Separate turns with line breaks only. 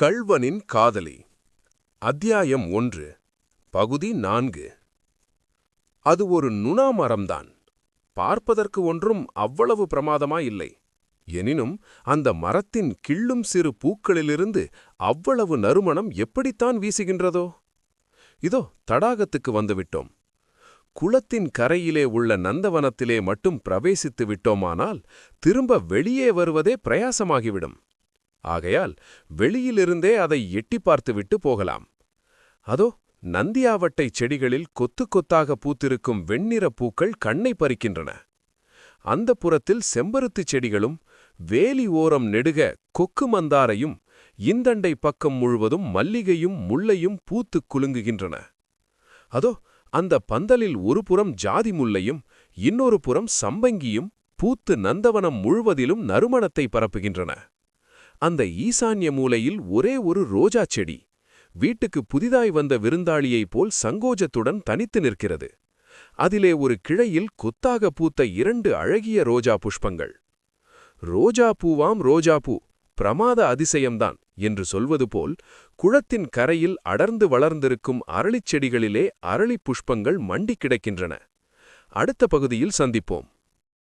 கள்வனின் காதலி. அத்தியாயம் 1, பகுதி 4. அது ஒரு நுணா மரம்தான். பார்ப்பதற்கு ஒன்றும் அவ்வளவு பிரமாதமாயில்லை. எனினும் அந்த மரத்தின் கிள்ளும் சிறு பூக்களிலிருந்து அவ்வளவு நறுமணம் எப்படித்தான் வீசுகின்றதோ? இதோ தடாகத்துக்கு வந்துவிட்டோம். குளத்தின் கரையிலே உள்ள நந்தவனத்திலே மட்டும் பிரவேசித்து விட்டோமானால் திரும்ப வெளியே வருவதே பிரயாசமாகிவிடும். ஆகையால் வெளியிலிருந்தே அதை எட்டி பார்த்துவிட்டு போகலாம். அதோ நந்தியாவட்டை செடிகளில் கொத்து கொத்தாக பூத்திருக்கும் வெண்ணிற பூக்கள் கண்ணை பறிக்கின்றன. அந்த புறத்தில் செம்பருத்திச் செடிகளும் வேலி ஓரம் நெடுக கொக்கு மந்தாரையும் இந்தண்டை பக்கம் முழுவதும் மல்லிகையும் முல்லையும் பூத்துக் குலுங்குகின்றன. அதோ அந்த பந்தலில் ஒரு புறம் ஜாதி முல்லையும் இன்னொரு புறம் சம்பங்கியும் பூத்து நந்தவனம் முழுவதிலும் நறுமணத்தை பரப்புகின்றன. அந்த ஈசான்ய மூலையில் ஒரே ஒரு ரோஜா செடி வீட்டுக்கு புதிதாய் வந்த விருந்தாளியைப் போல் சங்கோஜத்துடன் தனித்து நிற்கிறது. அதிலே ஒரு கிளையில் கொத்தாக பூத்த 2 அழகிய ரோஜா புஷ்பங்கள். ரோஜா பூவாம் ரோஜா பூ, பிரமாத அதிசயம்தான் என்று சொல்வது போல் குளத்தின் கரையில் அடர்ந்து வளர்ந்திருக்கும் அரளிச் செடிகளிலே அரளிப் புஷ்பங்கள் மண்டி கிடக்கின்றன. அடுத்த பகுதியில் சந்திப்போம்.